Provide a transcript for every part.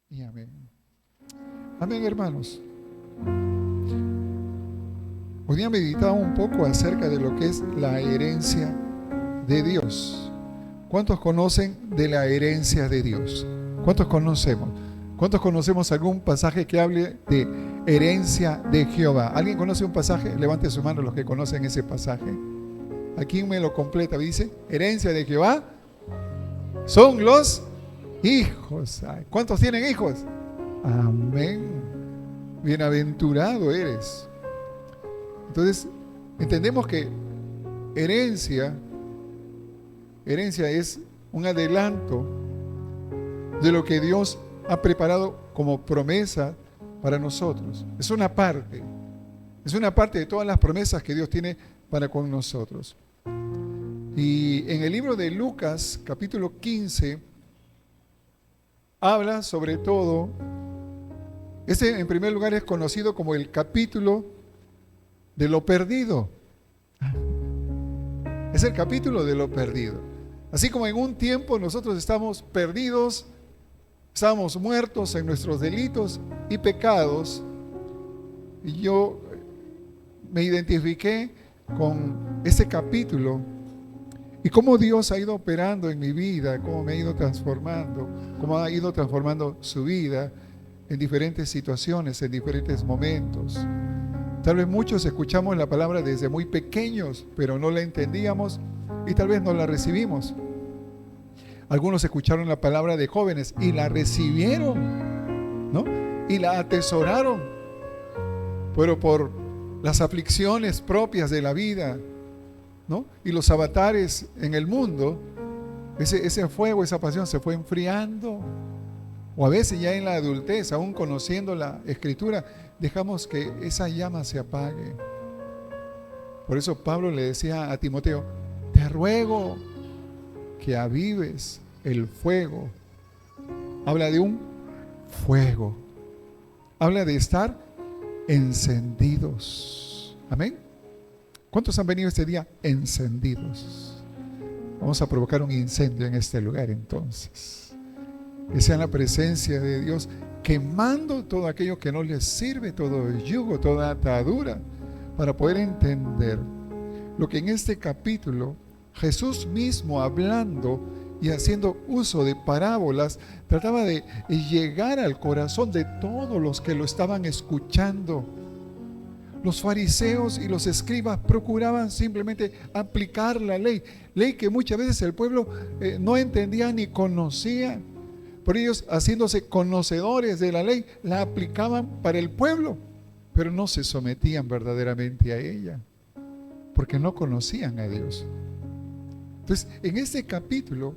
Y amén. Amén, hermanos. Hoy día meditaba un poco acerca de lo que es la herencia de Dios. ¿Cuántos conocen de la herencia de Dios? ¿Cuántos conocemos? ¿Cuántos conocemos algún pasaje que hable de herencia de Jehová? ¿Alguien conoce un pasaje? Levante su mano los que conocen ese pasaje. Aquí me lo completa. Dice, herencia de Jehová son los hijos. ¿Cuántos tienen hijos? Amén. Bienaventurado eres. Entonces, entendemos que herencia es un adelanto de lo que Dios ha preparado como promesa para nosotros. Es una parte de todas las promesas que Dios tiene para con nosotros. Y en el libro de Lucas, capítulo 15, habla sobre todo, este en primer lugar es conocido como el capítulo de lo perdido. Es el capítulo de lo perdido. Así como en un tiempo nosotros estamos perdidos, estábamos muertos en nuestros delitos y pecados, y yo me identifiqué con ese capítulo y cómo Dios ha ido operando en mi vida, cómo me ha ido transformando, cómo ha ido transformando su vida en diferentes situaciones, en diferentes momentos. Tal vez muchos escuchamos la palabra desde muy pequeños, pero no la entendíamos y tal vez no la recibimos. Algunos escucharon la palabra de jóvenes y la recibieron, ¿no? Y la atesoraron, pero por las aflicciones propias de la vida, ¿no? Y los avatares en el mundo, ese fuego, esa pasión se fue enfriando. O a veces ya en la adultez, aún conociendo la Escritura, dejamos que esa llama se apague. Por eso Pablo le decía a Timoteo, te ruego que avives el fuego. Habla de un fuego. Habla de estar encendidos. Amén. ¿Cuántos han venido este día encendidos? Vamos a provocar un incendio en este lugar entonces. Que sea la presencia de Dios quemando todo aquello que no les sirve, todo el yugo, toda atadura, para poder entender lo que en este capítulo Jesús mismo, hablando y haciendo uso de parábolas, trataba de llegar al corazón de todos los que lo estaban escuchando. Los fariseos y los escribas procuraban simplemente aplicar la ley que muchas veces el pueblo no entendía ni conocía. Por ellos, haciéndose conocedores de la ley, la aplicaban para el pueblo, pero no se sometían verdaderamente a ella, porque no conocían a Dios. Entonces, en este capítulo,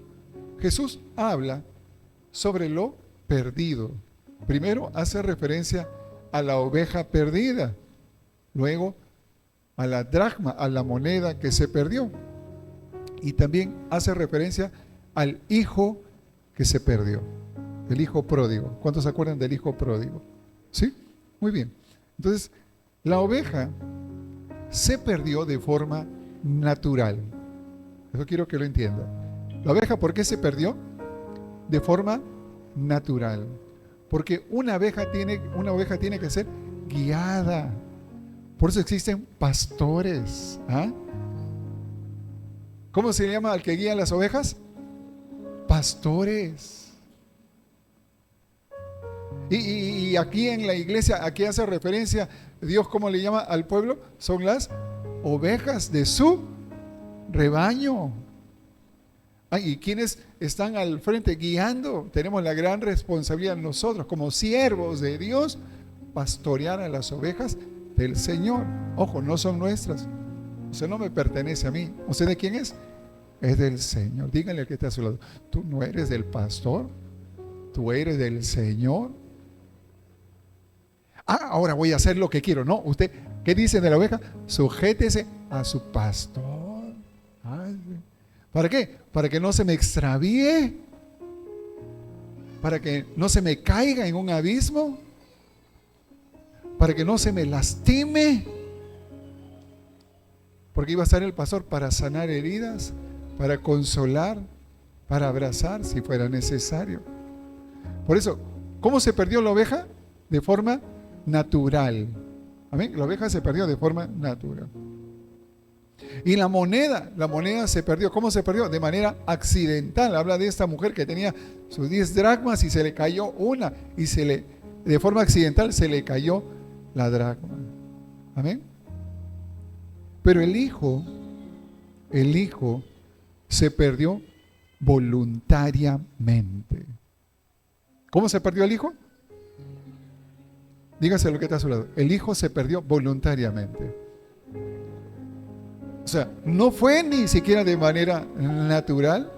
Jesús habla sobre lo perdido. Primero hace referencia a la oveja perdida, luego a la dracma, a la moneda que se perdió, y también hace referencia al hijo que se perdió, el hijo pródigo. ¿Cuántos se acuerdan del hijo pródigo? ¿Sí? Muy bien. Entonces, la oveja se perdió de forma natural. Eso quiero que lo entiendan. La oveja, ¿por qué se perdió? De forma natural. Porque una oveja tiene que ser guiada. Por eso existen pastores. ¿Ah? ¿Cómo se llama al que guía las ovejas? Pastores. Y aquí en la iglesia, aquí hace referencia Dios, ¿cómo le llama al pueblo? Son las ovejas de su rebaño. Y quienes están al frente guiando, tenemos la gran responsabilidad nosotros como siervos de Dios, pastorear a las ovejas del Señor. Ojo, no son nuestras. O sea, no me pertenece a mí. ¿O sea, de quién es? Es del Señor. Díganle al que está a su lado, tú no eres del pastor, tú eres del Señor. Ahora voy a hacer lo que quiero. No, usted, ¿qué dice de la oveja? Sujétese a su pastor. ¿Para qué? Para que no se me extravíe, para que no se me caiga en un abismo, para que no se me lastime, porque iba a estar el pastor para sanar heridas, para consolar, para abrazar si fuera necesario. Por eso, ¿Cómo se perdió la oveja? De forma natural. Amén. La oveja se perdió de forma natural. Y la moneda se perdió. ¿Cómo se perdió? De manera accidental. Habla de esta mujer que tenía sus 10 dracmas y se le cayó una. Y de forma accidental se le cayó la dracma. Amén. Pero el hijo se perdió voluntariamente. ¿Cómo se perdió el hijo? Dígase lo que está a su lado. El hijo se perdió voluntariamente. O sea, no fue ni siquiera de manera natural,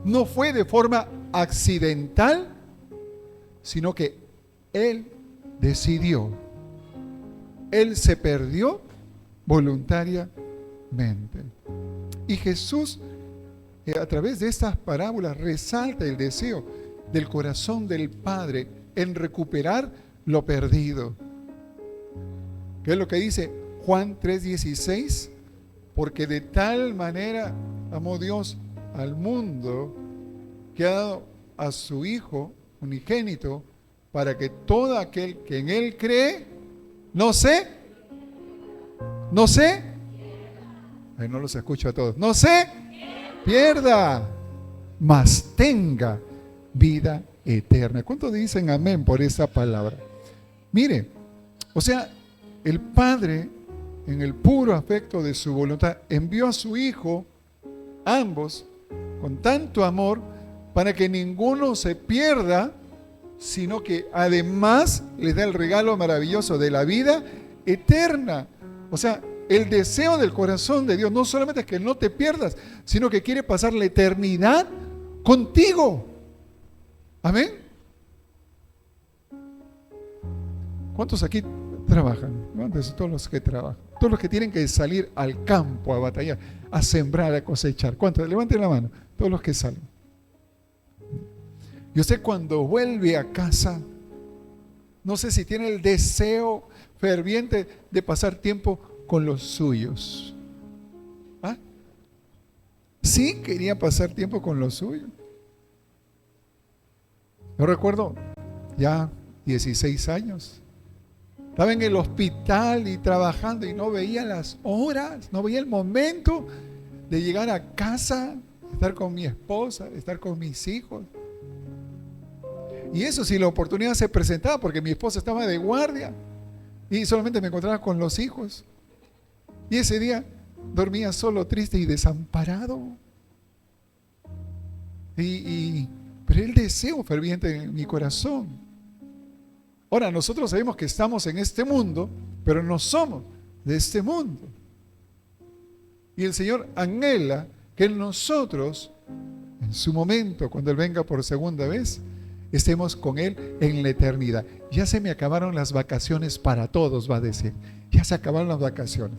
no fue de forma accidental, sino que él decidió. Él se perdió voluntariamente. Y Jesús, a través de estas parábolas, resalta el deseo del corazón del Padre en recuperar lo perdido. ¿Qué es lo que dice Juan 3:16? Porque de tal manera amó Dios al mundo que ha dado a su Hijo unigénito para que todo aquel que en Él cree no se no los escucho a todos, no se pierda, mas tenga vida eterna. ¿Cuántos dicen amén por esa palabra? Mire, o sea, el Padre, en el puro afecto de su voluntad, envió a su Hijo, ambos, con tanto amor, para que ninguno se pierda, sino que además les da el regalo maravilloso de la vida eterna. O sea, el deseo del corazón de Dios no solamente es que no te pierdas, sino que quiere pasar la eternidad contigo. Amén. ¿Cuántos aquí trabajan? Levántese todos los que trabajan. Todos los que tienen que salir al campo a batallar, a sembrar, a cosechar. ¿Cuántos? Levanten la mano. Todos los que salen. Y usted cuando vuelve a casa, no sé si tiene el deseo ferviente de pasar tiempo con los suyos. ¿Ah? Sí, quería pasar tiempo con los suyos. Yo recuerdo ya 16 años. Estaba en el hospital y trabajando y no veía las horas, no veía el momento de llegar a casa, estar con mi esposa, estar con mis hijos. Y eso si la oportunidad se presentaba, porque mi esposa estaba de guardia y solamente me encontraba con los hijos. Y ese día dormía solo, triste y desamparado. Pero el deseo ferviente en mi corazón. Ahora, nosotros sabemos que estamos en este mundo, pero no somos de este mundo. Y el Señor anhela que nosotros, en su momento, cuando Él venga por segunda vez, estemos con Él en la eternidad. Ya se me acabaron las vacaciones para todos, va a decir. Ya se acabaron las vacaciones.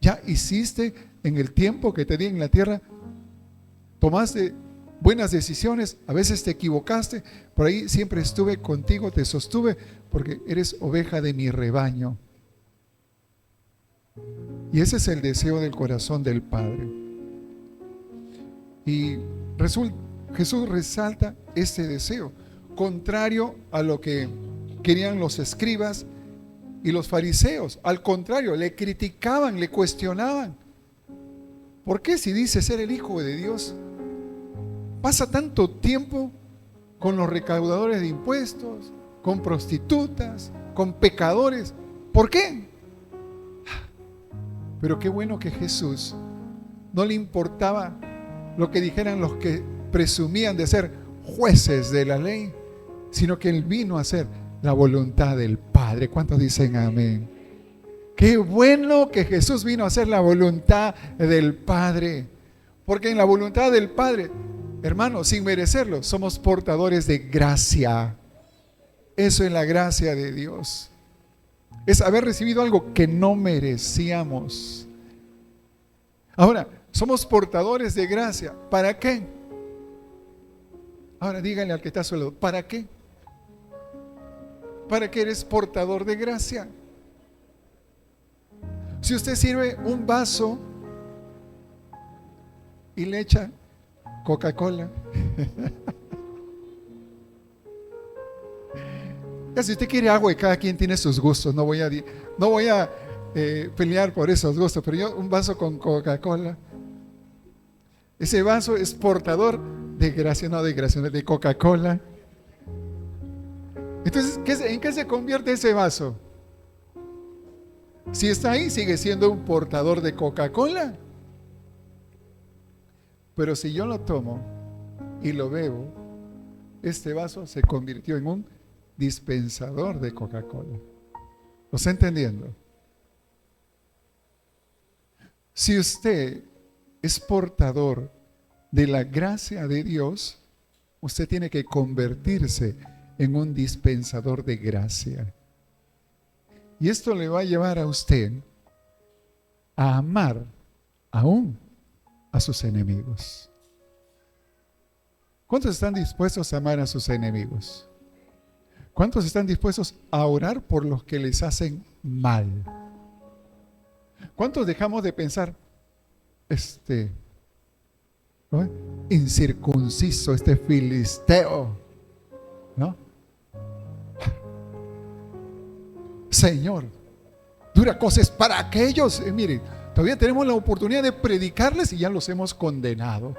Ya hiciste en el tiempo que te di en la tierra, tomaste buenas decisiones, a veces te equivocaste, por ahí siempre estuve contigo, te sostuve, porque eres oveja de mi rebaño. Y ese es el deseo del corazón del Padre. Y Jesús resalta este deseo, contrario a lo que querían los escribas y los fariseos. Al contrario, le criticaban, le cuestionaban. ¿Por qué si dice ser el Hijo de Dios, pasa tanto tiempo con los recaudadores de impuestos, con prostitutas, con pecadores? ¿Por qué? Pero qué bueno que Jesús no le importaba lo que dijeran los que presumían de ser jueces de la ley, sino que Él vino a hacer la voluntad del Padre. ¿Cuántos dicen amén? Qué bueno que Jesús vino a hacer la voluntad del Padre, porque en la voluntad del Padre, hermanos, sin merecerlo, somos portadores de gracia. Eso es la gracia de Dios. Es haber recibido algo que no merecíamos. Ahora, somos portadores de gracia. ¿Para qué? Ahora díganle al que está a su lado, ¿para qué? ¿Para qué eres portador de gracia? Si usted sirve un vaso y le echa Coca-Cola, Ya, si usted quiere agua, y cada quien tiene sus gustos, no voy a pelear por esos gustos, pero yo un vaso con Coca-Cola, ese vaso es portador de gracia, no de gracia, de Coca-Cola. Entonces, ¿en qué se convierte ese vaso? Si está ahí, sigue siendo un portador de Coca-Cola. Pero si yo lo tomo y lo bebo, este vaso se convirtió en un dispensador de Coca-Cola. ¿Lo está entendiendo? Si usted es portador de la gracia de Dios, usted tiene que convertirse en un dispensador de gracia. Y esto le va a llevar a usted a amar aún a sus enemigos. ¿Cuántos están dispuestos a amar a sus enemigos? ¿Cuántos están dispuestos a orar por los que les hacen mal? ¿Cuántos dejamos de pensar, ¿no? Incircunciso, este filisteo, ¿no? Señor, dura cosas para aquellos. Miren, todavía tenemos la oportunidad de predicarles y ya los hemos condenado.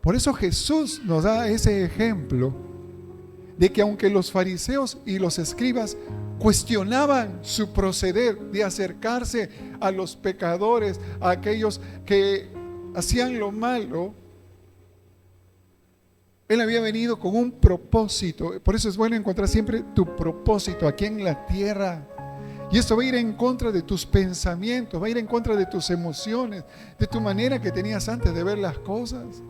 Por eso Jesús nos da ese ejemplo de que aunque los fariseos y los escribas cuestionaban su proceder de acercarse a los pecadores, a aquellos que hacían lo malo, Él había venido con un propósito. Por eso es bueno encontrar siempre tu propósito aquí en la tierra. Y esto va a ir en contra de tus pensamientos, va a ir en contra de tus emociones, de tu manera que tenías antes de ver las cosas.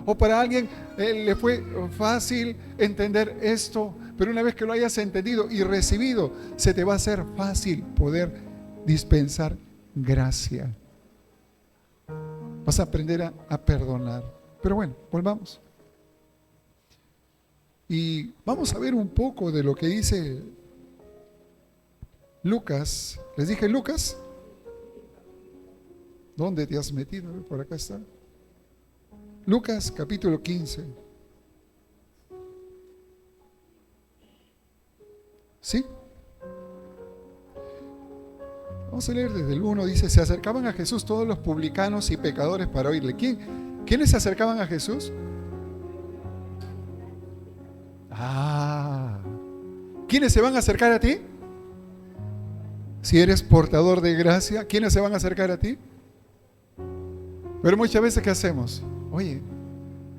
O para alguien le fue fácil entender esto, pero una vez que lo hayas entendido y recibido, se te va a hacer fácil poder dispensar gracia. Vas a aprender a perdonar. Pero bueno, volvamos. Y vamos a ver un poco de lo que dice Lucas. Les dije Lucas. ¿Dónde te has metido? Por acá está. Lucas capítulo 15. ¿Sí? Vamos a leer desde el 1. Dice: se acercaban a Jesús todos los publicanos y pecadores para oírle. ¿Quiénes se acercaban a Jesús? ¿Quiénes se van a acercar a ti? Si eres portador de gracia, ¿quiénes se van a acercar a ti? Pero muchas veces, ¿qué hacemos? Oye,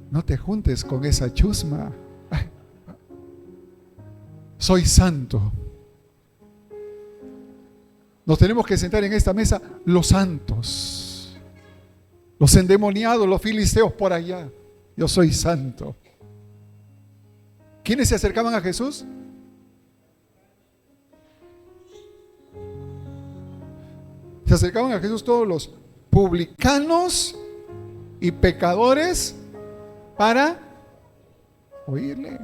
no te juntes con esa chusma. Ay, soy santo. Nos tenemos que sentar en esta mesa los santos, los endemoniados, los filisteos por allá. Yo soy santo. ¿Quiénes se acercaban a Jesús? Se acercaban a Jesús todos los publicanos y pecadores para oírle.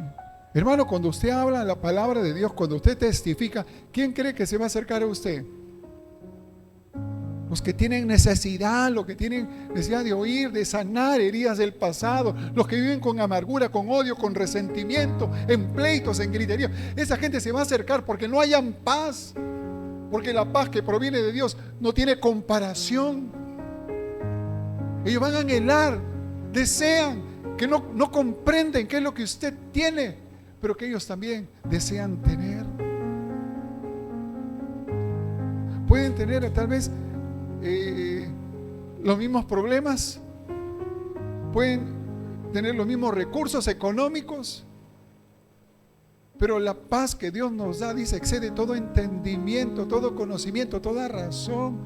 Hermano, cuando usted habla la palabra de Dios, cuando usted testifica, ¿quién cree que se va a acercar a usted? Los que tienen necesidad, los que tienen necesidad de oír, de sanar heridas del pasado, los que viven con amargura, con odio, con resentimiento, en pleitos, en gritería. Esa gente se va a acercar porque no hayan paz, porque la paz que proviene de Dios no tiene comparación. Ellos van a anhelar, desean, que no comprenden qué es lo que usted tiene, pero que ellos también desean tener. Pueden tener tal vez los mismos problemas, pueden tener los mismos recursos económicos, pero la paz que Dios nos da, dice, excede todo entendimiento, todo conocimiento, toda razón,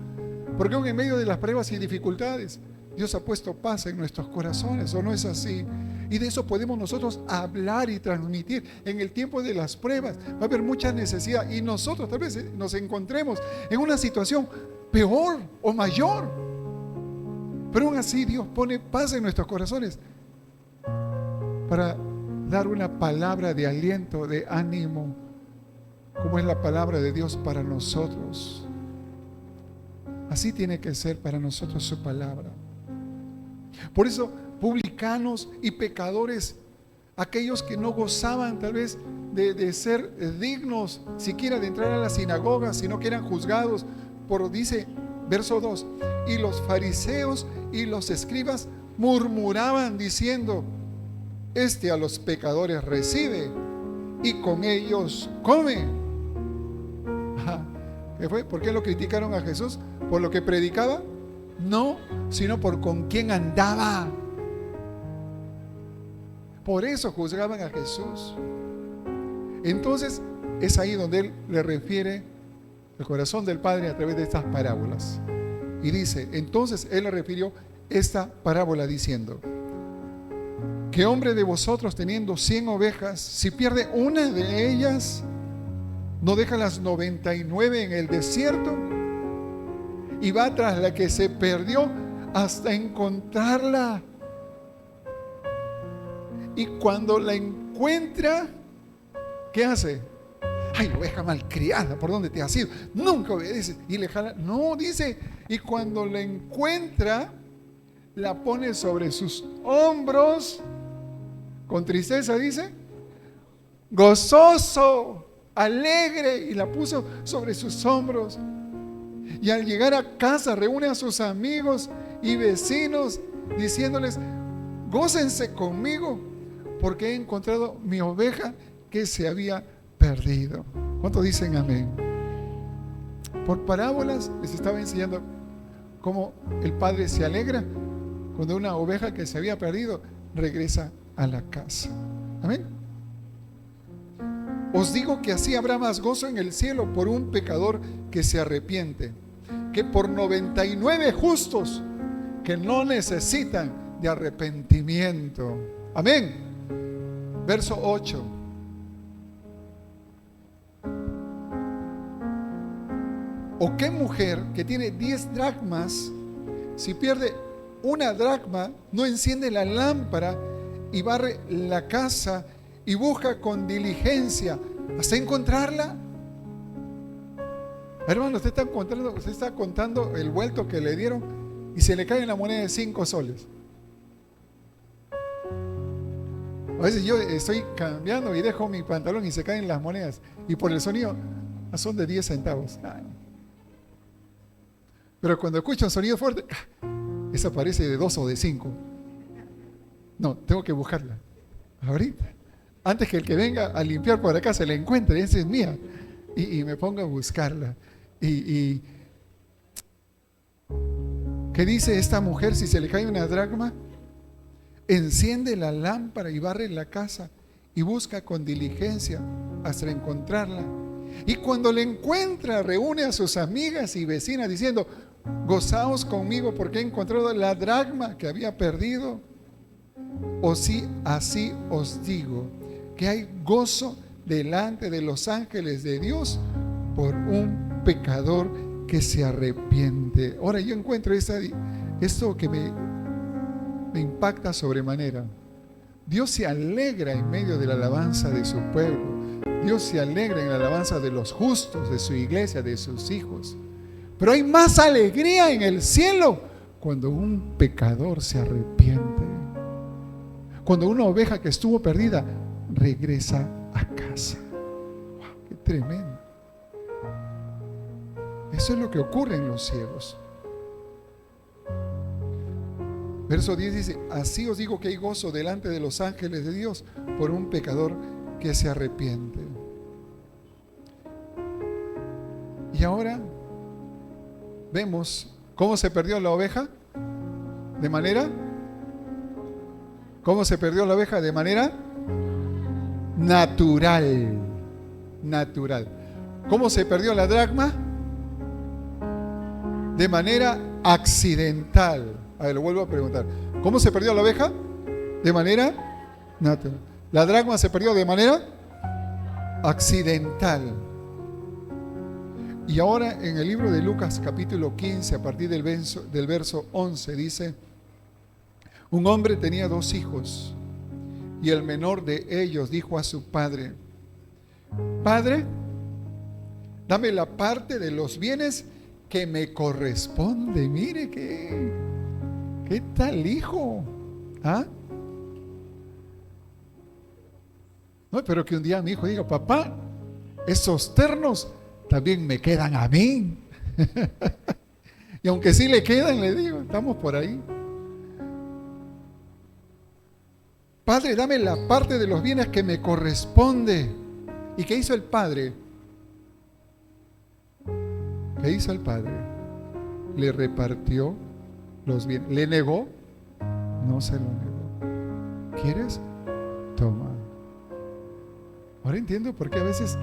porque aún en medio de las pruebas y dificultades, Dios ha puesto paz en nuestros corazones, ¿o no es así? Y de eso podemos nosotros hablar y transmitir. En el tiempo de las pruebas va a haber mucha necesidad y nosotros tal vez nos encontremos en una situación peor o mayor, pero aún así Dios pone paz en nuestros corazones para dar una palabra de aliento, de ánimo, como es la palabra de Dios para nosotros. Así tiene que ser para nosotros su palabra. Por eso, publicanos y pecadores aquellos que no gozaban tal vez de ser dignos siquiera de entrar a la sinagoga, sino que eran juzgados por, dice, verso 2, y los fariseos y los escribas murmuraban diciendo: este a los pecadores recibe y con ellos come. ¿Qué fue? ¿Por qué lo criticaron a Jesús? ¿Por lo que predicaba? No, sino por con quién andaba. Por eso juzgaban a Jesús. Entonces es ahí donde él le refiere el corazón del Padre a través de estas parábolas. Y dice, entonces él le refirió esta parábola diciendo: ¿qué hombre de vosotros teniendo 100 ovejas, si pierde una de ellas, no deja las 99 en el desierto y va tras la que se perdió hasta encontrarla? Y cuando la encuentra, ¿qué hace? Ay, oveja malcriada, ¿por dónde te has ido? Nunca obedeces. Y le jala. No, dice, y cuando la encuentra, la pone sobre sus hombros, con tristeza, dice, gozoso, alegre, y la puso sobre sus hombros. Y al llegar a casa reúne a sus amigos y vecinos diciéndoles: gócense conmigo porque he encontrado mi oveja que se había perdido. ¿Cuántos dicen amén? Por parábolas les estaba enseñando cómo el Padre se alegra cuando una oveja que se había perdido regresa a la casa. Amén. Os digo que así habrá más gozo en el cielo por un pecador que se arrepiente, que por 99 justos que no necesitan de arrepentimiento. Amén. Verso 8. ¿O qué mujer que tiene 10 dracmas, si pierde una dracma, no enciende la lámpara y barre la casa y busca con diligencia hasta encontrarla? Hermano, usted está contando el vuelto que le dieron y se le cae una moneda de 5 soles. A veces yo estoy cambiando y dejo mi pantalón y se caen las monedas, y por el sonido son de 10 centavos. Pero cuando escucho un sonido fuerte, esa parece de 2 o de 5. No, tengo que buscarla ahorita, antes que el que venga a limpiar por acá se la encuentre. Esa es mía, y me pongo a buscarla. ¿Qué dice esta mujer? Si se le cae una dracma, enciende la lámpara y barre la casa y busca con diligencia hasta encontrarla. Y cuando la encuentra, reúne a sus amigas y vecinas diciendo: gozaos conmigo porque he encontrado la dracma que había perdido. O sí, así os digo que hay gozo delante de los ángeles de Dios por un pecador que se arrepiente. Ahora yo encuentro esto que me impacta sobremanera. Dios se alegra en medio de la alabanza de su pueblo. Dios se alegra en la alabanza de los justos, de su iglesia, de sus hijos. Pero hay más alegría en el cielo cuando un pecador se arrepiente, cuando una oveja que estuvo perdida regresa a casa. ¡Wow! ¡Qué tremendo! Eso es lo que ocurre en los cielos. Verso 10 dice: así os digo que hay gozo delante de los ángeles de Dios por un pecador que se arrepiente. Y ahora vemos cómo se perdió la oveja. ¿Cómo se perdió la oveja? De manera natural. ¿Cómo se perdió la dracma? De manera accidental. A ver, lo vuelvo a preguntar. ¿Cómo se perdió la oveja? De manera natural. La dracma se perdió de manera accidental. Y ahora en el libro de Lucas capítulo 15, a partir del verso 11, dice: un hombre tenía 2 hijos, y el menor de ellos dijo a su padre: Padre, dame la parte de los bienes que me corresponde. Mire qué tal hijo. No, pero que un día mi hijo diga, papá, esos ternos también me quedan a mí. Y aunque sí le quedan, le digo, estamos por ahí. Padre, dame la parte de los bienes que me corresponde. ¿Y qué hizo el padre? ¿Qué hizo el padre? Le repartió los bienes. ¿Le negó? No se lo negó. ¿Quieres? Toma. Ahora entiendo por qué a veces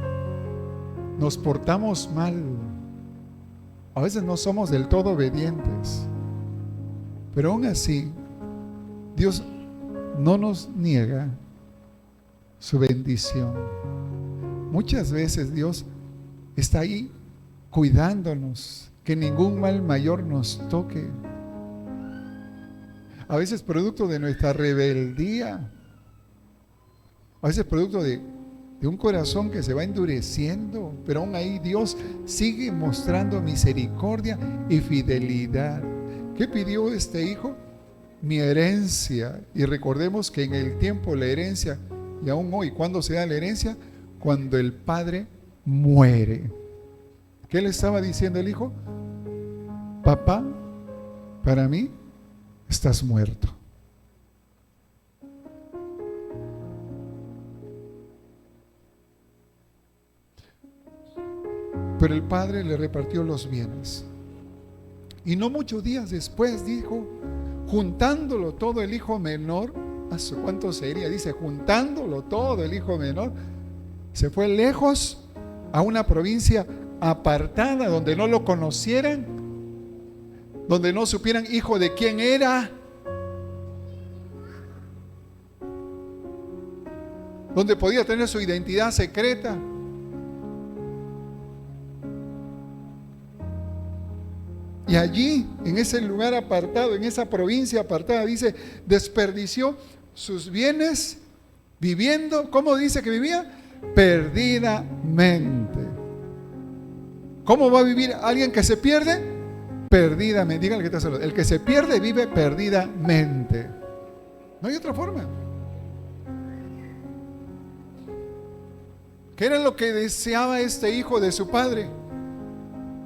nos portamos mal. A veces no somos del todo obedientes. Pero aún así, Dios no nos niega su bendición. Muchas veces Dios está ahí cuidándonos, que ningún mal mayor nos toque. A veces producto de nuestra rebeldía, a veces producto de un corazón que se va endureciendo, pero aún ahí Dios sigue mostrando misericordia y fidelidad. ¿Qué pidió este hijo? Mi herencia. Y recordemos que en el tiempo la herencia, y aún hoy, ¿cuándo se da la herencia? Cuando el padre muere. ¿Qué le estaba diciendo el hijo? Papá, para mí estás muerto. Pero el padre le repartió los bienes. Y no muchos días después dijo, juntándolo todo el hijo menor, ¿cuánto sería? Dice, juntándolo todo el hijo menor, se fue lejos a una provincia apartada donde no lo conocieran, donde no supieran hijo de quién era, donde podía tener su identidad secreta. Y allí, en ese lugar apartado, en esa provincia apartada, dice, desperdició sus bienes viviendo, ¿cómo dice que vivía? Perdidamente. ¿Cómo va a vivir alguien que se pierde? Perdidamente. Dígale que está solo. El que se pierde vive perdidamente. No hay otra forma. ¿Qué era lo que deseaba este hijo de su padre?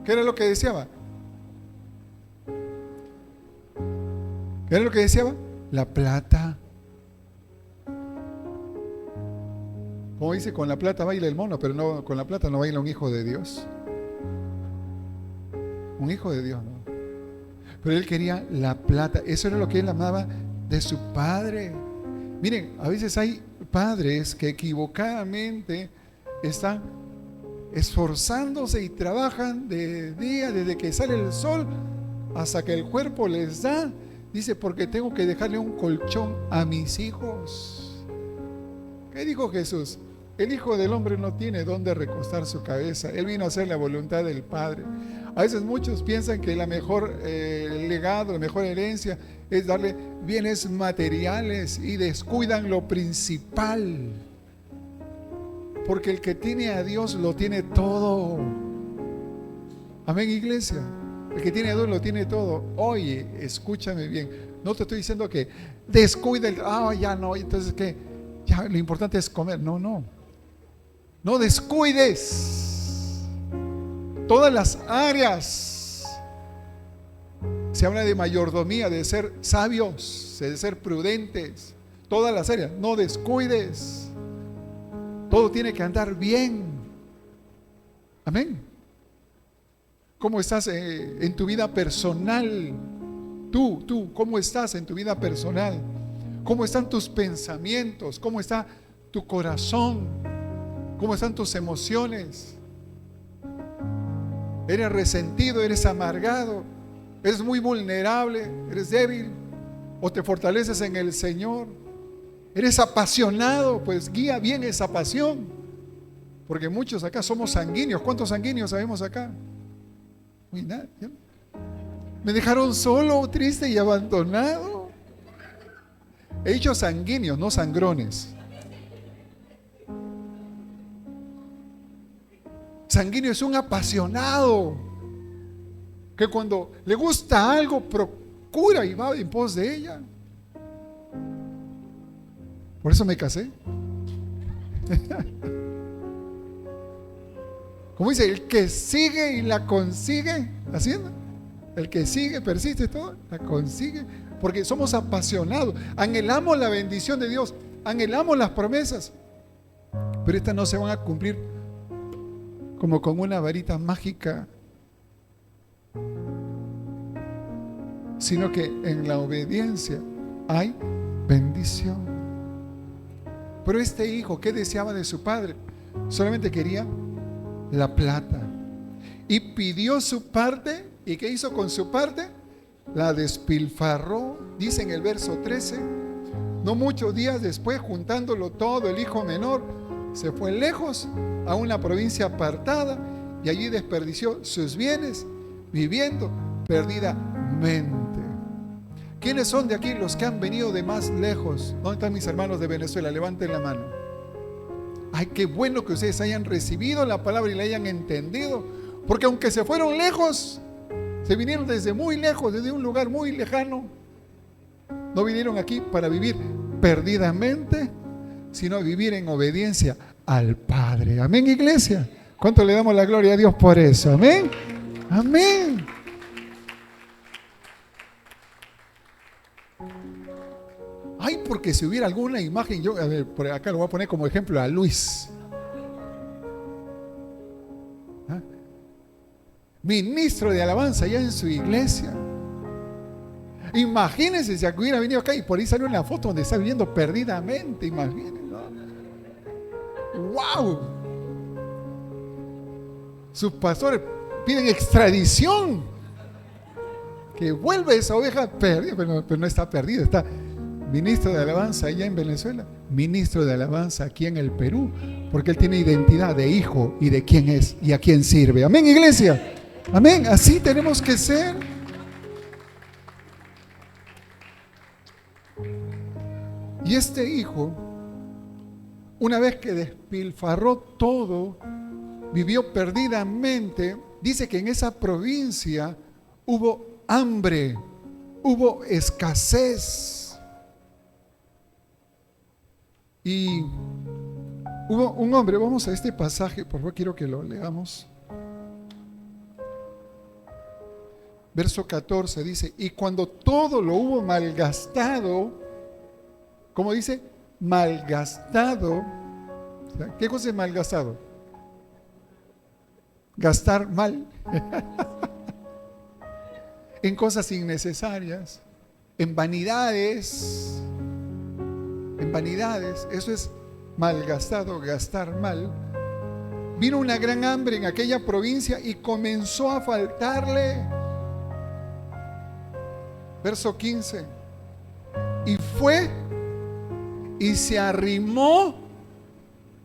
¿Qué era lo que deseaba? ¿Qué era lo que deseaba? La plata. Como dice, con la plata baila el mono, pero no, con la plata no baila un hijo de Dios. Un hijo de Dios, no. Pero él quería la plata. Eso era lo que él amaba de su padre. Miren, a veces hay padres que equivocadamente están esforzándose y trabajan de día, desde que sale el sol hasta que el cuerpo les da. Dice, porque tengo que dejarle un colchón a mis hijos. ¿Qué dijo Jesús? El Hijo del Hombre no tiene dónde recostar su cabeza. Él vino a hacer la voluntad del Padre. A veces muchos piensan que la mejor legado, la mejor herencia es darle bienes materiales y descuidan lo principal. Porque el que tiene a Dios lo tiene todo. Amén, iglesia. El que tiene a Dios lo tiene todo. Oye, escúchame bien. No te estoy diciendo que descuide ya no, entonces que ya lo importante es comer. No descuides todas las áreas. Se habla de mayordomía, de ser sabios, de ser prudentes. Todas las áreas, no descuides. Todo tiene que andar bien. Amén. ¿Cómo estás en tu vida personal? Tú, ¿cómo estás en tu vida personal? ¿Cómo están tus pensamientos? ¿Cómo está tu corazón? ¿Cómo están tus emociones? ¿Eres resentido? ¿Eres amargado? ¿Eres muy vulnerable? ¿Eres débil? ¿O te fortaleces en el Señor? ¿Eres apasionado? Pues guía bien esa pasión. Porque muchos acá somos sanguíneos. ¿Cuántos sanguíneos sabemos acá? Uy, nada. Me dejaron solo, triste y abandonado. He dicho sanguíneos, no sangrones. Sanguíneo es un apasionado que cuando le gusta algo procura y va en pos de ella. Por eso me casé. Como dice, el que sigue y la consigue haciendo. El que sigue, persiste, todo, la consigue. Porque somos apasionados, anhelamos la bendición de Dios, anhelamos las promesas. Pero estas no se van a cumplir como con una varita mágica, sino que en la obediencia hay bendición. Pero este hijo, ¿qué deseaba de su padre? Solamente quería la plata. Y pidió su parte. ¿Y qué hizo con su parte? La despilfarró. Dice en el verso 13. No muchos días después, juntándolo todo, el hijo menor se fue lejos a una provincia apartada y allí desperdició sus bienes viviendo perdidamente. ¿Quiénes son de aquí los que han venido de más lejos? ¿Dónde están mis hermanos de Venezuela? Levanten la mano. Ay, qué bueno que ustedes hayan recibido la palabra y la hayan entendido, porque aunque se fueron lejos, se vinieron desde muy lejos, desde un lugar muy lejano, no vinieron aquí para vivir perdidamente, sino vivir en obediencia al Padre. Amén, iglesia. ¿Cuánto le damos la gloria a Dios por eso? Amén. Amén. Ay, porque si hubiera alguna imagen, yo, a ver, por acá lo voy a poner como ejemplo a Luis. ¿Ah? Ministro de alabanza ya en su iglesia. Imagínense si hubiera venido acá y por ahí salió una foto donde está viviendo perdidamente. Imagínense, ¿no? ¡Wow! Sus pastores piden extradición, que vuelva esa oveja perdida, pero no está perdida, está ministro de alabanza allá en Venezuela, ministro de alabanza aquí en el Perú, porque él tiene identidad de hijo y de quién es y a quién sirve. Amén, iglesia. Amén. Así tenemos que ser. Y este hijo, una vez que despilfarró todo, vivió perdidamente. Dice que en esa provincia hubo hambre, hubo escasez. Y hubo un hombre, vamos a este pasaje, por favor, quiero que lo leamos. Verso 14 dice, y cuando todo lo hubo malgastado, ¿cómo dice? Malgastado. ¿Qué cosa es malgastado? Gastar mal. En cosas innecesarias, en vanidades. En vanidades, eso es malgastado, gastar mal. Vino una gran hambre en aquella provincia y comenzó a faltarle. Verso 15. Y fue y se arrimó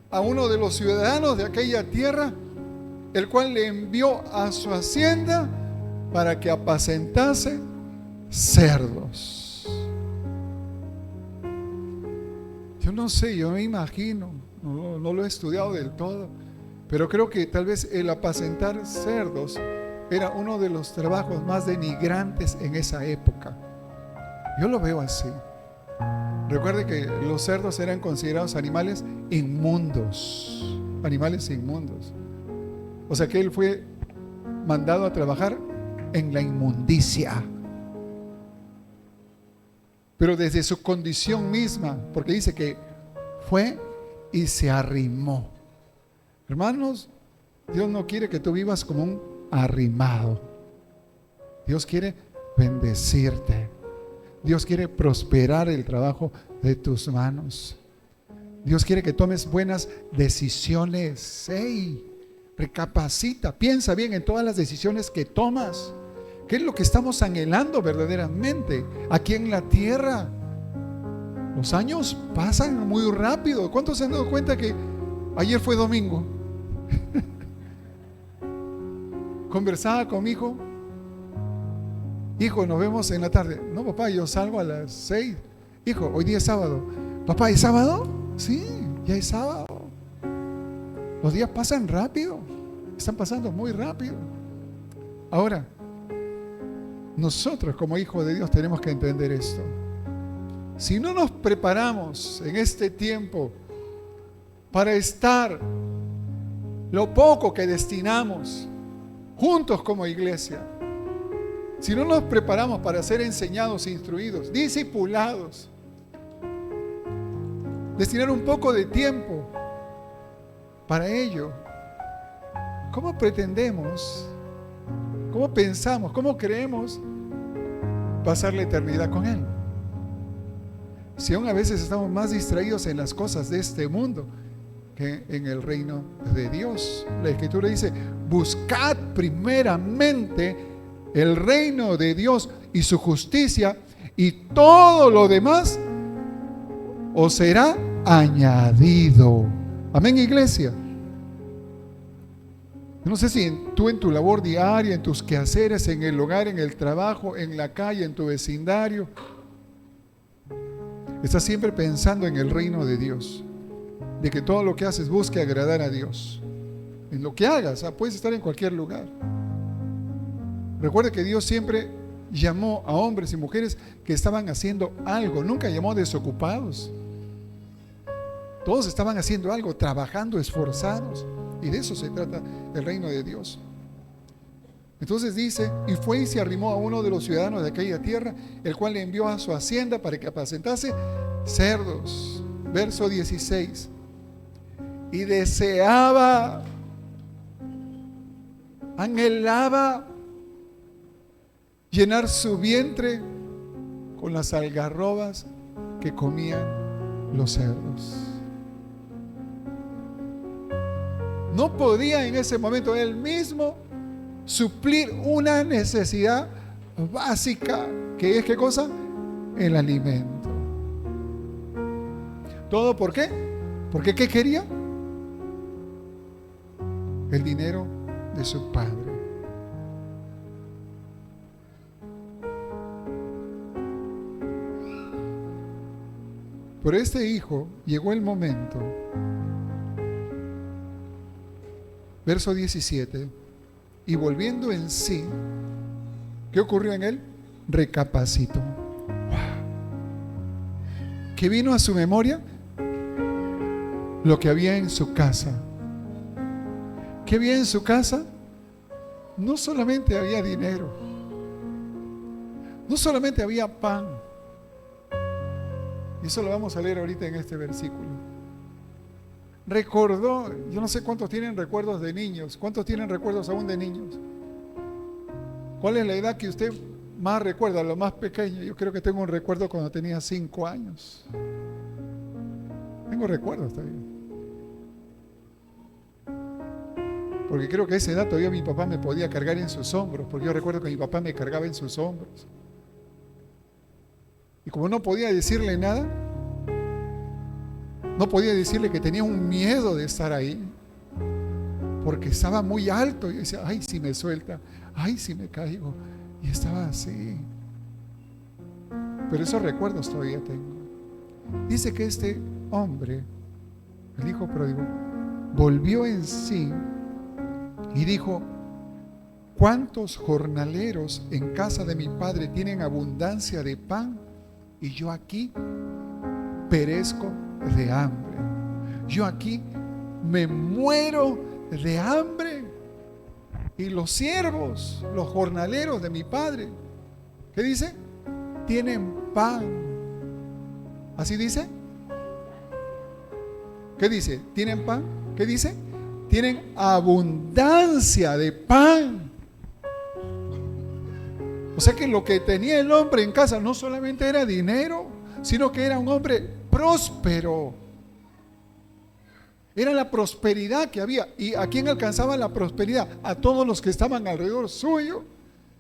a uno de los ciudadanos de aquella tierra, el cual le envió a su hacienda para que apacentase cerdos. Yo no sé, yo me imagino, no lo he estudiado del todo, pero creo que tal vez el apacentar cerdos era uno de los trabajos más denigrantes en esa época. Yo lo veo así. Recuerde que los cerdos eran considerados animales inmundos, animales inmundos. O sea que él fue mandado a trabajar en la inmundicia. Pero desde su condición misma, porque dice que fue y se arrimó. Hermanos, Dios no quiere que tú vivas como un arrimado. Dios quiere bendecirte. Dios quiere prosperar el trabajo de tus manos. Dios quiere que tomes buenas decisiones. ¡Ey! Recapacita, piensa bien en todas las decisiones que tomas. ¿Qué es lo que estamos anhelando verdaderamente aquí en la tierra? Los años pasan muy rápido. ¿Cuántos se han dado cuenta que ayer fue domingo? Conversaba con mi hijo. Hijo, nos vemos en la tarde. No, papá, yo salgo a las 6. Hijo, hoy día es sábado. Papá, ¿es sábado? Sí, ya es sábado. Los días pasan rápido. Están pasando muy rápido. Ahora, nosotros como hijos de Dios tenemos que entender esto. Si no nos preparamos en este tiempo para estar lo poco que destinamos juntos como iglesia, si no nos preparamos para ser enseñados, instruidos, discipulados, destinar un poco de tiempo para ello, ¿cómo pretendemos, cómo pensamos, cómo creemos pasar la eternidad con Él? Si aún a veces estamos más distraídos en las cosas de este mundo que en el reino de Dios. La Escritura dice: buscad primeramente el reino de Dios y su justicia, y todo lo demás os será añadido. Amén, iglesia. No sé si tú en tu labor diaria, en tus quehaceres, en el hogar, en el trabajo, en la calle, en tu vecindario, estás siempre pensando en el reino de Dios, de que todo lo que haces busque agradar a Dios. En lo que hagas, puedes estar en cualquier lugar. Recuerda que Dios siempre llamó a hombres y mujeres que estaban haciendo algo, nunca llamó desocupados. Todos estaban haciendo algo, trabajando, esforzados, y de eso se trata el reino de Dios. Entonces dice: y fue y se arrimó a uno de los ciudadanos de aquella tierra, el cual le envió a su hacienda para que apacentase cerdos. Verso 16. Y deseaba, anhelaba llenar su vientre con las algarrobas que comían los cerdos. No podía en ese momento él mismo suplir una necesidad básica, que es, ¿qué cosa? El alimento. ¿Todo por qué? Porque ¿qué quería? El dinero de su padre. Pero este hijo, llegó el momento, verso 17, y volviendo en sí, ¿qué ocurrió en él? Recapacitó. ¿Qué vino a su memoria? Lo que había en su casa. ¿Qué había en su casa? No solamente había dinero, no solamente había pan. Y eso lo vamos a leer ahorita en este versículo. Recordó, yo no sé cuántos tienen recuerdos de niños, cuántos tienen recuerdos aún de niños. ¿Cuál es la edad que usted más recuerda, lo más pequeño? Yo creo que tengo un recuerdo cuando tenía 5 años. Tengo recuerdos todavía. Porque creo que a esa edad todavía mi papá me podía cargar en sus hombros, porque yo recuerdo que mi papá me cargaba en sus hombros. Y como no podía decirle nada, no podía decirle que tenía un miedo de estar ahí, porque estaba muy alto. Y decía: ay, si me suelta, ay, si me caigo. Y estaba así. Pero esos recuerdos todavía tengo. Dice que este hombre, el hijo pródigo, volvió en sí y dijo: ¿cuántos jornaleros en casa de mi padre tienen abundancia de pan? Y yo aquí perezco de hambre. Yo aquí me muero de hambre. Y los siervos, los jornaleros de mi padre, ¿qué dice? Tienen pan. ¿Así dice? ¿Qué dice? ¿Tienen pan? ¿Qué dice? Tienen abundancia de pan. O sea que lo que tenía el hombre en casa no solamente era dinero, sino que era un hombre próspero. Era la prosperidad que había. ¿Y a quién alcanzaba la prosperidad? A todos los que estaban alrededor suyo.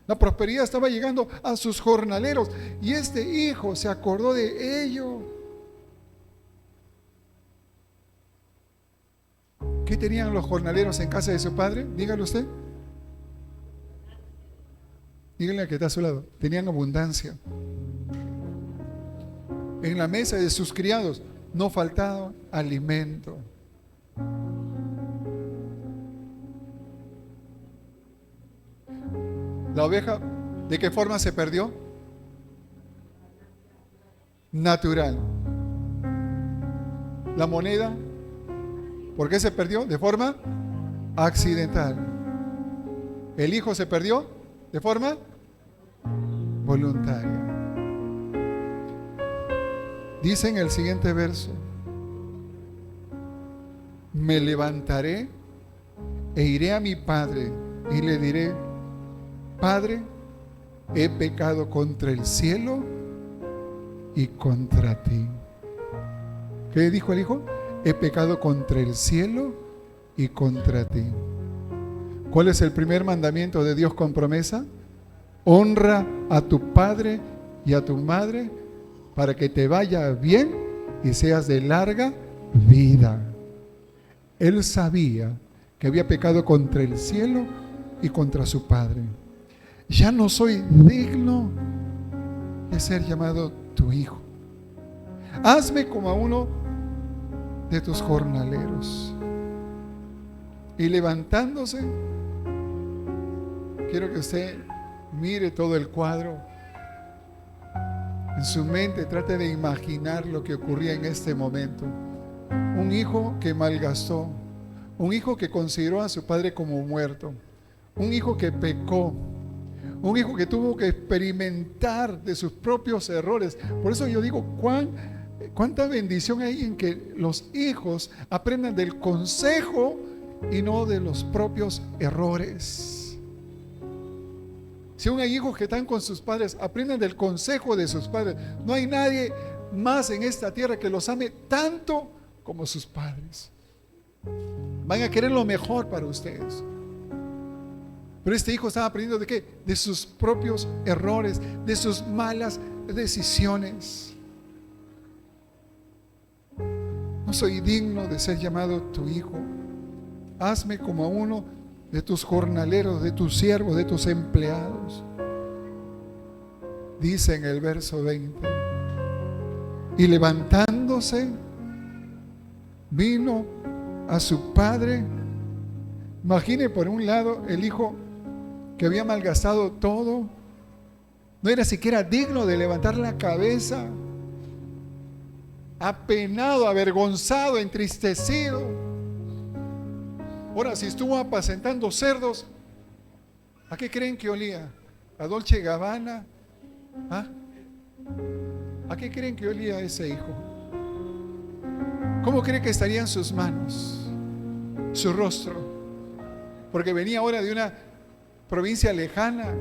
La prosperidad estaba llegando a sus jornaleros. Y este hijo se acordó de ello. ¿Qué tenían los jornaleros en casa de su padre? Dígalo usted. Díganle al que está a su lado. Tenían abundancia. En la mesa de sus criados no faltaba alimento. La oveja, ¿de qué forma se perdió? Natural. La moneda, ¿Por qué se perdió? De forma accidental. El hijo se perdió de forma voluntaria. Dice en el siguiente verso: me levantaré e iré a mi padre y le diré: Padre, he pecado contra el cielo y contra ti. ¿Qué dijo el hijo? He pecado contra el cielo y contra ti. ¿Cuál es el primer mandamiento de Dios con promesa? Honra a tu padre y a tu madre para que te vaya bien y seas de larga vida. Él sabía que había pecado contra el cielo y contra su padre. Ya no soy digno de ser llamado tu hijo. Hazme como a uno de tus jornaleros. Y levantándose, quiero que usted mire todo el cuadro. En su mente trate de imaginar lo que ocurría en este momento. Un hijo que malgastó, un hijo que consideró a su padre como muerto, un hijo que pecó, un hijo que tuvo que experimentar de sus propios errores. Por eso yo digo, cuánta bendición hay en que los hijos aprendan del consejo y no de los propios errores. Si aún hay hijos que están con sus padres, aprendan del consejo de sus padres. No hay nadie más en esta tierra que los ame tanto como sus padres. Van a querer lo mejor para ustedes. Pero este hijo estaba aprendiendo ¿de qué? De sus propios errores, de sus malas decisiones. No soy digno de ser llamado tu hijo. Hazme como a uno de tus jornaleros, de tus siervos, de tus empleados. Dice en el verso 20: y levantándose, vino a su padre. Imagine por un lado el hijo que había malgastado todo, no era siquiera digno de levantar la cabeza, apenado, avergonzado, entristecido. Ahora, si estuvo apacentando cerdos, ¿a qué creen que olía? ¿A Dolce Gabbana? ¿Ah? ¿A qué creen que olía ese hijo? ¿Cómo creen que estarían sus manos, su rostro? Porque venía ahora de una provincia lejana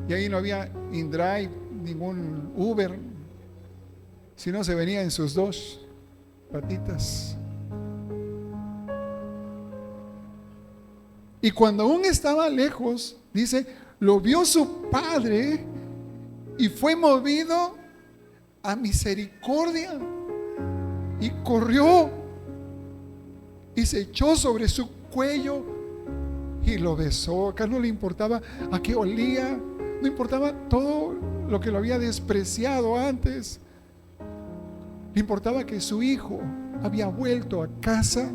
y ahí no había InDrive, ningún Uber, sino se venía en sus dos patitas. Y cuando aún estaba lejos, dice, lo vio su padre y fue movido a misericordia y corrió y se echó sobre su cuello y lo besó. Acá no le importaba a qué olía, no importaba todo lo que lo había despreciado antes. Le importaba que su hijo había vuelto a casa.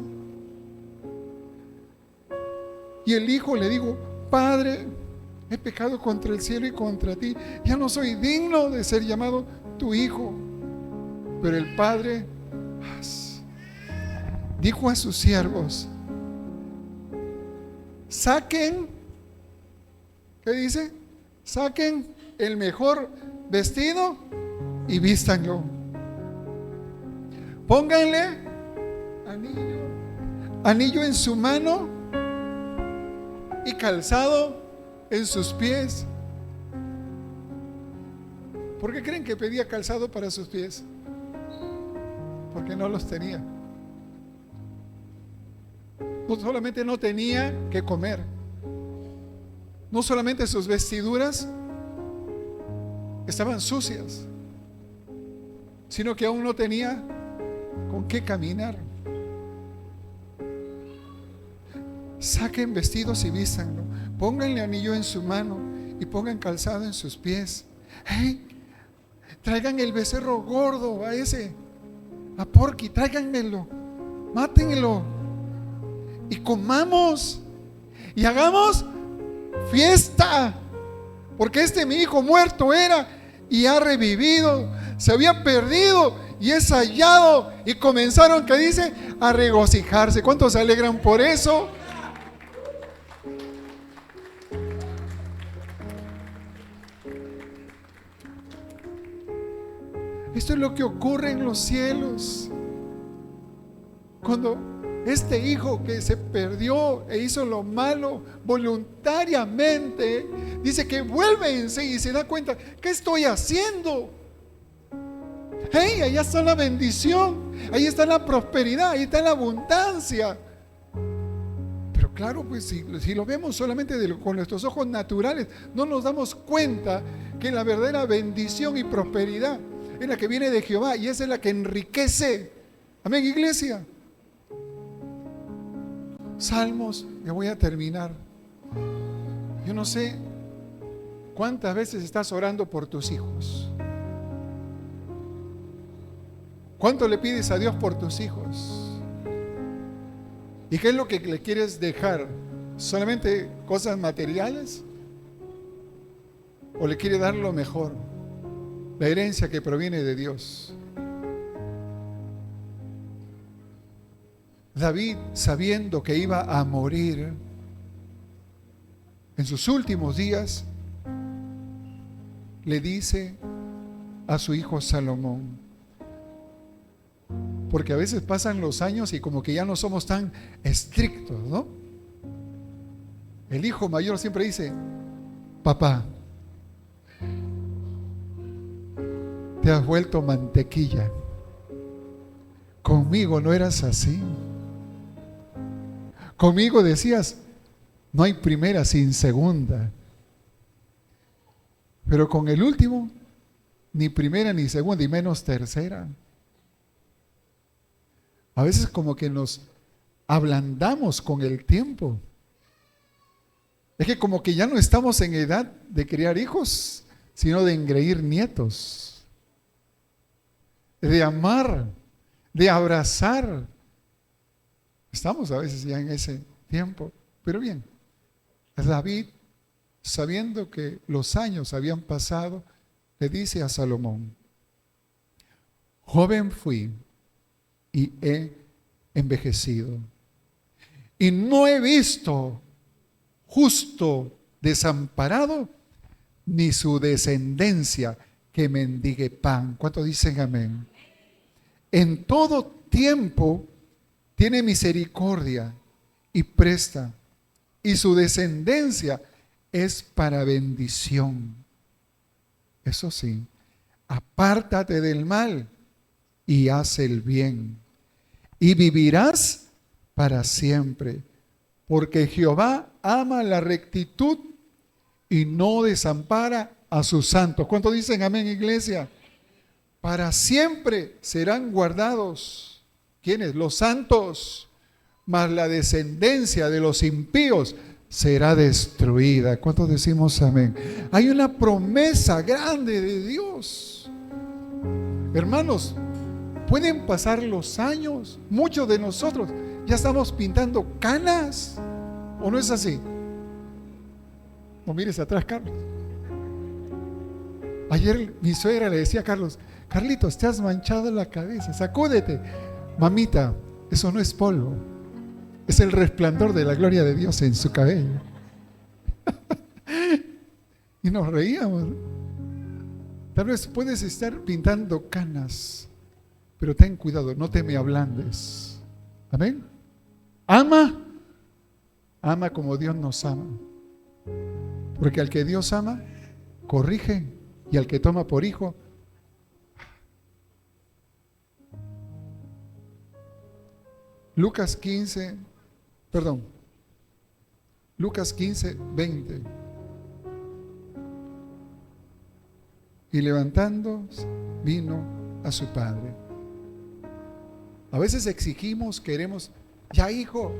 Y el hijo le dijo: Padre, he pecado contra el cielo y contra ti, ya no soy digno de ser llamado tu hijo. Pero el padre dijo a sus siervos: saquen, ¿qué dice? Saquen el mejor vestido y vístanlo. Pónganle anillo en su mano y calzado en sus pies. ¿Por qué creen que pedía calzado para sus pies? Porque no los tenía. No solamente no tenía que comer, no solamente sus vestiduras estaban sucias, sino que aún no tenía con qué caminar. Saquen vestidos y vístanlo, pónganle anillo en su mano y pongan calzado en sus pies. Hey, traigan el becerro gordo a Porky, tráiganmelo, mátenlo y comamos y hagamos fiesta, porque mi hijo muerto era y ha revivido, se había perdido y es hallado. Y comenzaron, ¿qué dice? A regocijarse. ¿Cuántos se alegran por eso? Esto es lo que ocurre en los cielos. Cuando este hijo que se perdió e hizo lo malo voluntariamente, dice que vuelve en sí y se da cuenta, ¿qué estoy haciendo? Hey, allá está la bendición, ahí está la prosperidad, ahí está la abundancia. Pero claro, pues si lo vemos solamente con nuestros ojos naturales, no nos damos cuenta que la verdadera bendición y prosperidad es la que viene de Jehová, y esa es la que enriquece. Amén, iglesia. Salmos, ya voy a terminar. Yo no sé cuántas veces estás orando por tus hijos. ¿Cuánto le pides a Dios por tus hijos? ¿Y qué es lo que le quieres dejar? ¿Solamente cosas materiales? ¿O le quieres dar lo mejor? La herencia que proviene de Dios. David, sabiendo que iba a morir en sus últimos días, le dice a su hijo Salomón, porque a veces pasan los años y como que ya no somos tan estrictos, ¿no? El hijo mayor siempre dice: papá, te has vuelto mantequilla. Conmigo no eras así. Conmigo decías, no hay primera sin segunda. Pero con el último, ni primera ni segunda, y menos tercera. A veces como que nos ablandamos con el tiempo. Es que como que ya no estamos en edad de criar hijos, sino de engreír nietos, de amar, de abrazar. Estamos a veces ya en ese tiempo. Pero bien, David, sabiendo que los años habían pasado, le dice a Salomón: joven fui y he envejecido, y no he visto justo desamparado, ni su descendencia que mendigue pan. ¿Cuántos dicen amén? En todo tiempo tiene misericordia y presta, y su descendencia es para bendición. Eso sí, apártate del mal y haz el bien, y vivirás para siempre, porque Jehová ama la rectitud y no desampara a sus santos. ¿Cuántos dicen amén, iglesia? Para siempre serán guardados. ¿Quiénes? Los santos. Mas la descendencia de los impíos será destruida. ¿Cuántos decimos amén? Hay una promesa grande de Dios. Hermanos, pueden pasar los años. Muchos de nosotros ya estamos pintando canas. ¿O no es así? No mires atrás, Carlos. Ayer mi suegra le decía a Carlos: Carlitos, te has manchado la cabeza, sacúdete. Mamita, eso no es polvo, es el resplandor de la gloria de Dios en su cabello. Y nos reíamos. Tal vez puedes estar pintando canas, pero ten cuidado, no te me ablandes. Amén. Ama como Dios nos ama, porque al que Dios ama, corrige, y al que toma por hijo, Lucas 15, 20. Y levantándose, vino a su padre. A veces exigimos, queremos, ya hijo,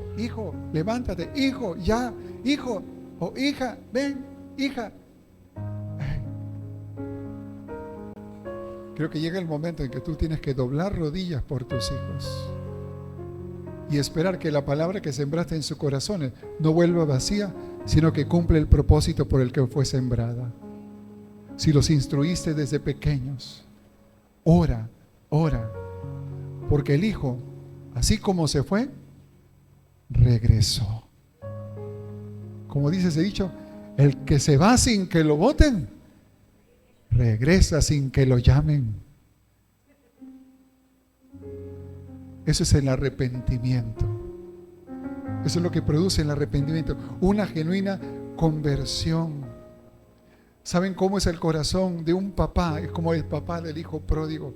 levántate, hijo, ya, hijo, o hija, ven, hija. Ay. Creo que llega el momento en que tú tienes que doblar rodillas por tus hijos y esperar que la palabra que sembraste en su corazón no vuelva vacía, sino que cumple el propósito por el que fue sembrada. Si los instruiste desde pequeños, ora ora, porque el hijo, así como se fue, regresó. Como dice ese dicho, el que se va sin que lo boten, regresa sin que lo llamen. Eso es el arrepentimiento. Eso es lo que produce el arrepentimiento, una genuina conversión. ¿Saben cómo es el corazón de un papá? Es como el papá del hijo pródigo.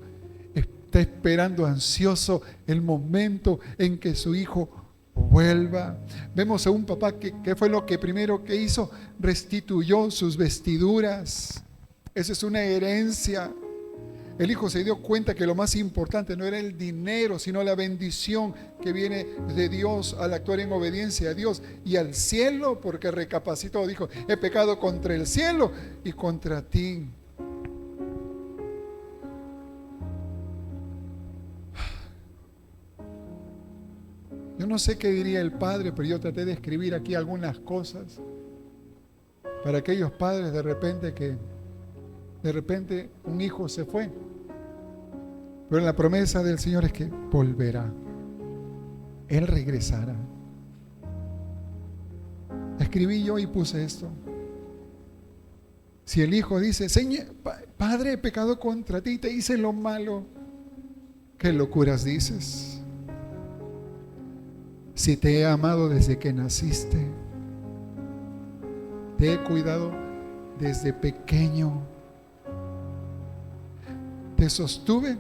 Está esperando ansioso el momento en que su hijo vuelva. Vemos a un papá que fue lo que primero que hizo, restituyó sus vestiduras. Esa es una herencia. El hijo se dio cuenta que lo más importante no era el dinero, sino la bendición que viene de Dios al actuar en obediencia a Dios y al cielo, porque recapacitó, dijo: he pecado contra el cielo y contra ti. Yo no sé qué diría el padre, pero yo traté de escribir aquí algunas cosas para aquellos padres de repente un hijo se fue, pero la promesa del Señor es que volverá. Él regresará. Escribí yo y puse esto. Si el hijo dice: Señor, Padre, he pecado contra ti, te hice lo malo, ¿qué locuras dices? Si te he amado desde que naciste, te he cuidado desde pequeño, te sostuve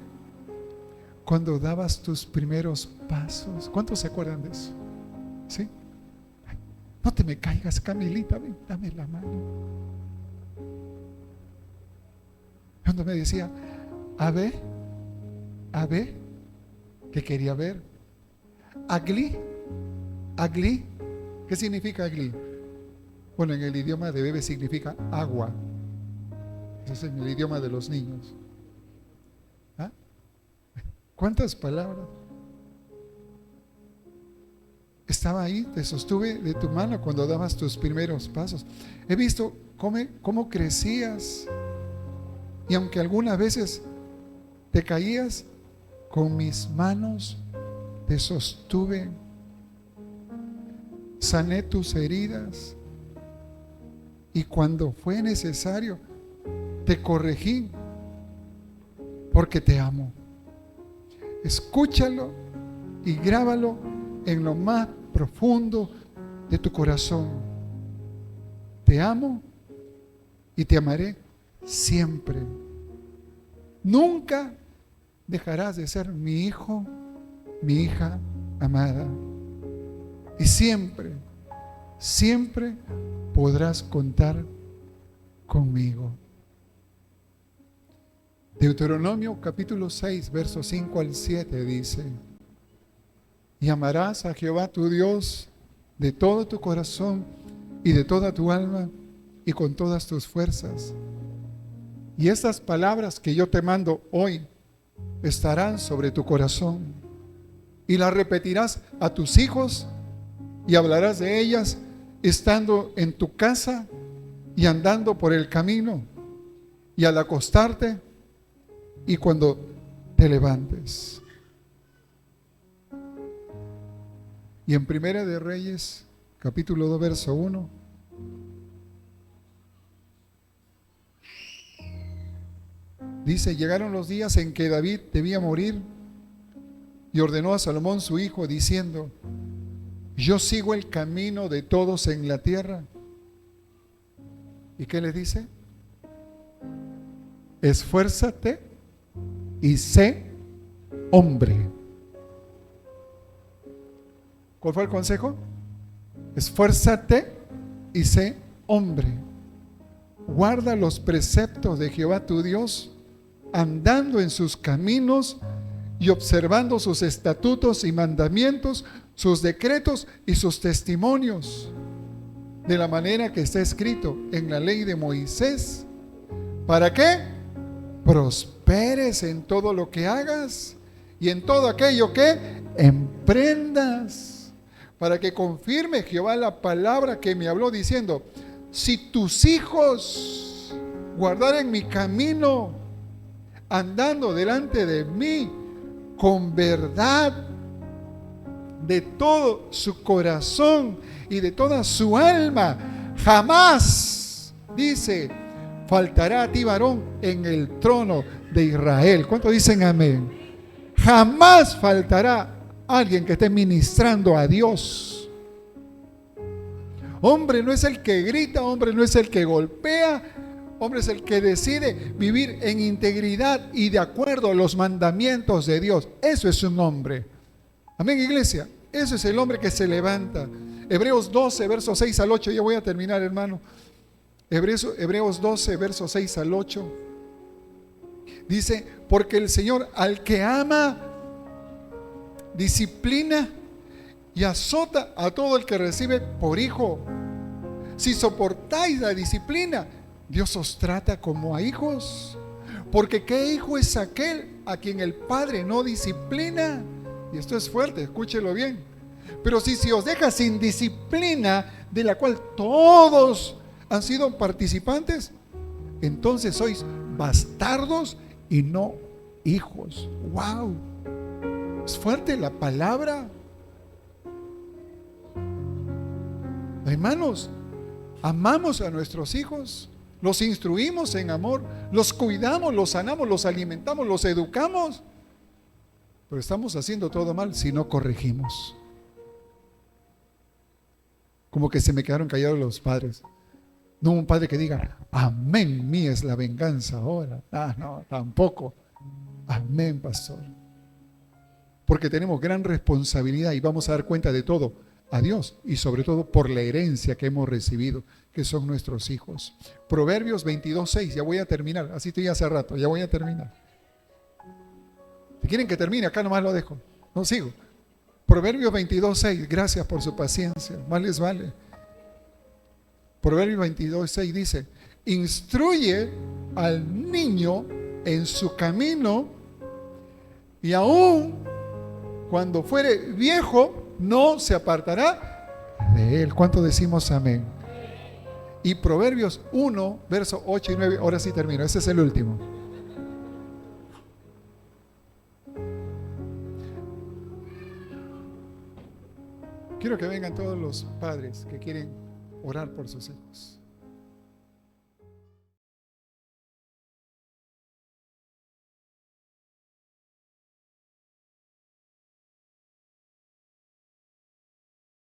cuando dabas tus primeros pasos. ¿Cuántos se acuerdan de eso? ¿Sí? No te me caigas, Camilita, ven, dame la mano. Cuando me decía: a ver, ¿qué quería ver? Agli, ¿qué significa agli? Bueno, en el idioma de bebé significa agua. Ese es en el idioma de los niños. ¿Ah? ¿Cuántas palabras? Estaba ahí, te sostuve de tu mano cuando dabas tus primeros pasos. He visto cómo crecías, y aunque algunas veces te caías, con mis manos te sostuve, sané tus heridas, y cuando fue necesario te corregí, porque te amo. Escúchalo y grábalo en lo más profundo de tu corazón. Te amo y te amaré siempre. Nunca dejarás de ser mi hijo, mi hija amada. Y siempre, siempre podrás contar conmigo. Deuteronomio capítulo 6, versos 5 al 7 dice: y amarás a Jehová tu Dios de todo tu corazón y de toda tu alma y con todas tus fuerzas. Y estas palabras que yo te mando hoy estarán sobre tu corazón, y las repetirás a tus hijos, y hablarás de ellas estando en tu casa y andando por el camino, y al acostarte y cuando te levantes. Y en Primera de Reyes, capítulo 2, verso 1, dice: llegaron los días en que David debía morir, y ordenó a Salomón su hijo, diciendo: yo sigo el camino de todos en la tierra. ¿Y qué le dice? Esfuérzate y sé hombre. ¿Cuál fue el consejo? Esfuérzate y sé hombre. Guarda los preceptos de Jehová tu Dios, andando en sus caminos y observando sus estatutos y mandamientos, sus decretos y sus testimonios, de la manera que está escrito en la ley de Moisés. ¿Para qué? Prosperes en todo lo que hagas y en todo aquello que emprendas. Para que confirme Jehová la palabra que me habló, diciendo: si tus hijos guardaren mi camino, andando delante de mí con verdad de todo su corazón y de toda su alma. Jamás, dice, faltará a ti varón en el trono de Israel. ¿Cuántos dicen amén? Jamás faltará alguien que esté ministrando a Dios. Hombre no es el que grita, hombre no es el que golpea, hombre es el que decide vivir en integridad y de acuerdo a los mandamientos de Dios. Eso es un hombre. Amén, iglesia. Eso es el hombre que se levanta. Hebreos 12, versos 6 al 8. Ya voy a terminar, hermano. Hebreos 12, versos 6 al 8. Dice, porque el Señor al que ama, disciplina y azota a todo el que recibe por hijo. Si soportáis la disciplina, Dios os trata como a hijos. Porque ¿qué hijo es aquel a quien el Padre no disciplina? Y esto es fuerte, escúchelo bien. Pero si os deja sin disciplina, de la cual todos han sido participantes, entonces sois bastardos y no hijos. ¡Wow! Es fuerte la palabra. Hermanos, amamos a nuestros hijos, los instruimos en amor, los cuidamos, los sanamos, los alimentamos, los educamos. Pero estamos haciendo todo mal si no corregimos. Como que se me quedaron callados los padres. No un padre que diga, amén, mía es la venganza ahora. No, tampoco. Amén, pastor. Porque tenemos gran responsabilidad y vamos a dar cuenta de todo a Dios y sobre todo por la herencia que hemos recibido, que son nuestros hijos. Proverbios 22:6, ya voy a terminar. Así estoy hace rato, ya voy a terminar. Si quieren que termine, acá nomás lo dejo. No sigo. Proverbios 22:6, gracias por su paciencia, más les vale. Proverbios 22:6 dice, instruye al niño en su camino y aún cuando fuere viejo no se apartará de él. ¿Cuánto decimos amén? Y Proverbios 1, versos 8 y 9, ahora sí termino, ese es el último. Quiero que vengan todos los padres que quieren orar por sus hijos.